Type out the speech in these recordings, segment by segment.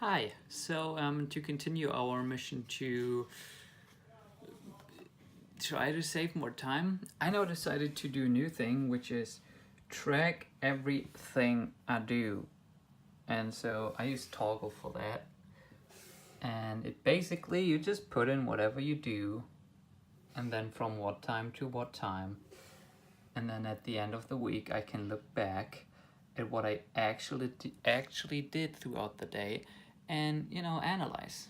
Hi, so to continue our mission to try to save more time, I now decided to do a new thing, which is track everything I do. And so I use Toggle for that. And it basically, you just put in whatever you do, and then from what time to what time. And then at the end of the week, I can look back at what I actually did throughout the day and, analyze.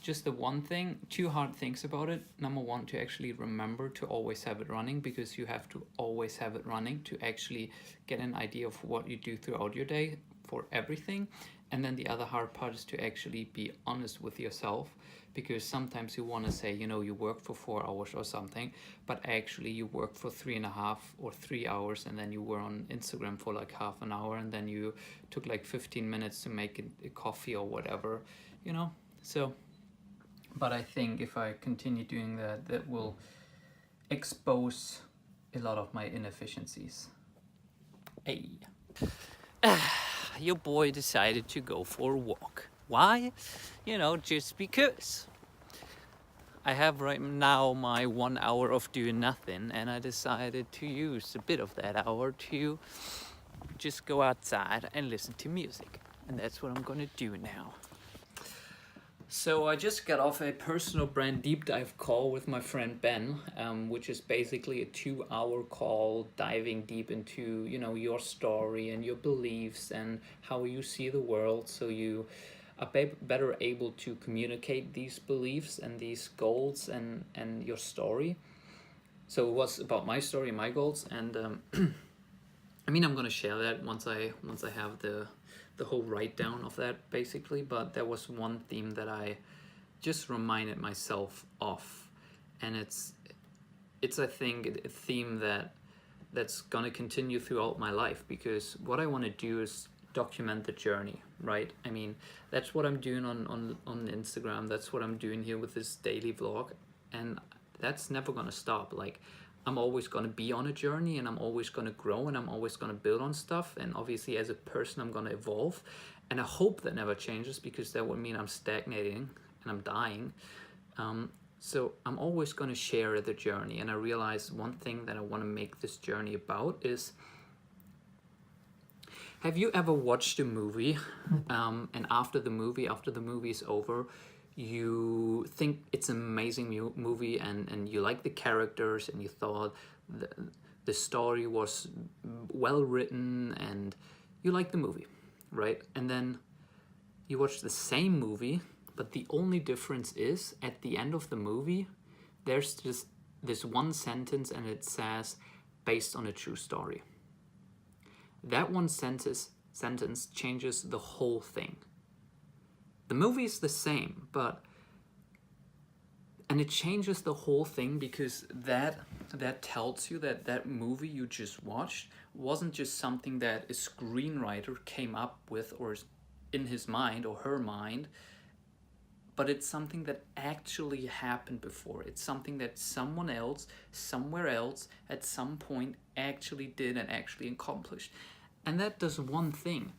Just the one thing, two hard things about it. Number one, to actually remember to always have it running, because you have to always have it running to actually get an idea of what you do throughout your day for everything. And then the other hard part is to actually be honest with yourself, because sometimes you want to say, you work for 4 hours or something, but actually you work for 3.5 or 3 hours, and then you were on Instagram for like half an hour, and then you took like 15 minutes to make a coffee or whatever, So, but I think if I continue doing that, that will expose a lot of my inefficiencies. Hey. Your boy decided to go for a walk. Why? Just because. I have right now my 1 hour of doing nothing, and I decided to use a bit of that hour to just go outside and listen to music. And that's what I'm gonna do now. So I just got off a personal brand deep dive call with my friend Ben, which is basically a 2 hour call diving deep into, your story and your beliefs and how you see the world, so you are better able to communicate these beliefs and these goals and your story. So it was about my story and my goals, and I'm gonna share that once I have the whole write down of that, basically. But there was one theme that I just reminded myself of, and it's I think a theme that's gonna continue throughout my life, because what I want to do is document the journey, right? That's what I'm doing on Instagram. That's what I'm doing here with this daily vlog, and that's never gonna stop. Like, I'm always going to be on a journey, and I'm always going to grow, and I'm always going to build on stuff. And obviously, as a person, I'm going to evolve. And I hope that never changes, because that would mean I'm stagnating and I'm dying. So I'm always going to share the journey. And I realize one thing that I want to make this journey about is, have you ever watched a movie, and after the movie is over, you think it's an amazing movie, and you like the characters, and you thought the story was well written, and you like the movie, right? And then you watch the same movie, but the only difference is, at the end of the movie, there's just this one sentence, and it says, based on a true story. That one sentence changes the whole thing. The movie is the same, and it changes the whole thing, because that tells you that movie you just watched wasn't just something that a screenwriter came up with, or in his mind or her mind, but it's something that actually happened before. It's something that someone else, somewhere else, at some point actually did and actually accomplished. And that does one thing.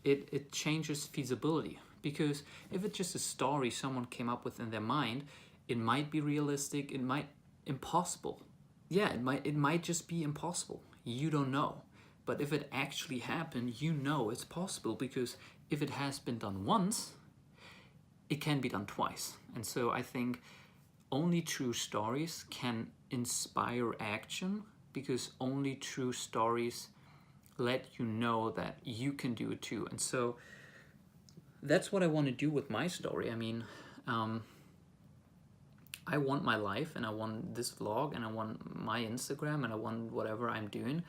It changes feasibility. Because if it's just a story someone came up with in their mind, it might be realistic, it might impossible. Yeah, it might just be impossible. You don't know. But if it actually happened, it's possible, because if it has been done once, it can be done twice. And so I think only true stories can inspire action, because only true stories let you know that you can do it too. And so that's what I want to do with my story. I want my life, and I want this vlog, and I want my Instagram, and I want whatever I'm doing.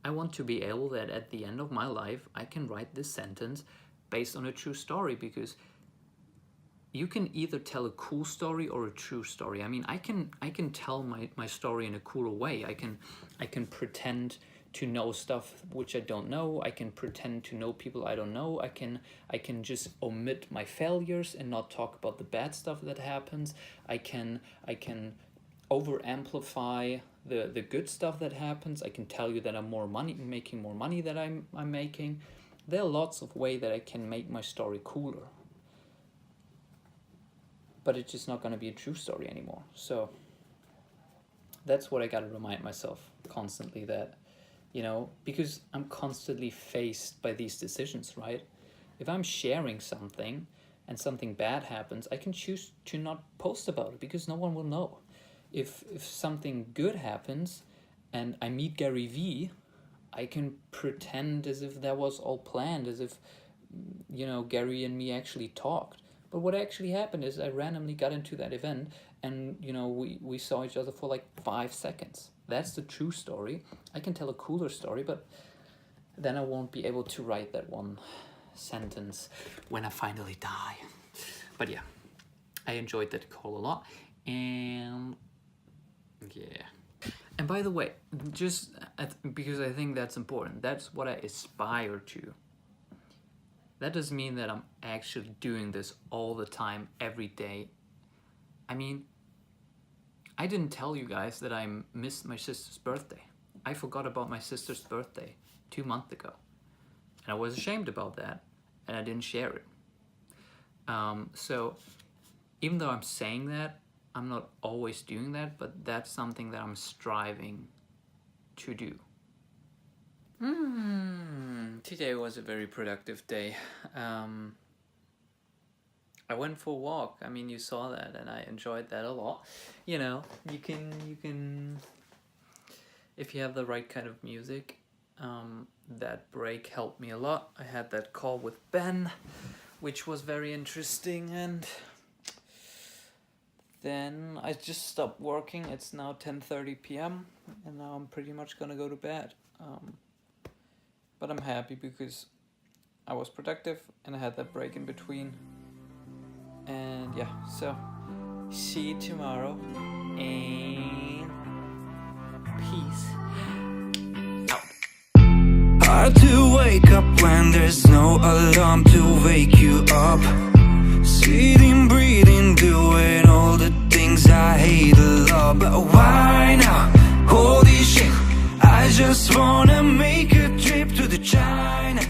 I want to be able that at the end of my life, I can write this sentence based on a true story, because you can either tell a cool story or a true story. I can tell my story in a cooler way. I can pretend to know stuff which I don't know. I can pretend to know people I don't know. I can just omit my failures and not talk about the bad stuff that happens. I can over amplify the good stuff that happens. I can tell you that I'm making more money than I'm making. There are lots of ways that I can make my story cooler. but it's just not going to be a true story anymore. So that's what I got to remind myself constantly, that, you know, because I'm constantly faced by these decisions, right? If I'm sharing something and something bad happens, I can choose to not post about it because no one will know. If something good happens and I meet Gary Vee, I can pretend as if that was all planned, as if, you know, Gary and me actually talked. But what actually happened is I randomly got into that event and, you know, we saw each other for like 5 seconds. That's the true story. I can tell a cooler story, but then I won't be able to write that one sentence when I finally die. But yeah, I enjoyed that call a lot. And yeah. And by the way, just because I think that's important, that's what I aspire to. That doesn't mean that I'm actually doing this all the time, every day. I mean, I didn't tell you guys that I missed my sister's birthday. I forgot about my sister's birthday 2 months ago. And I was ashamed about that, and I didn't share it. So even though I'm saying that, I'm not always doing that, but that's something that I'm striving to do. Today was a very productive day. I went for a walk. I mean, you saw that, and I enjoyed that a lot. You know, you can, if you have the right kind of music, that break helped me a lot. I had that call with Ben, which was very interesting, and then I just stopped working. It's now 10:30 p.m. and now I'm pretty much gonna go to bed. But I'm happy because I was productive and I had that break in between. And yeah, so see you tomorrow and peace out. Hard to wake up when there's no alarm to wake you up. Sitting, breathing, doing all the things I hate a lot. But why now? Holy shit, I just wanna make a trip to the China.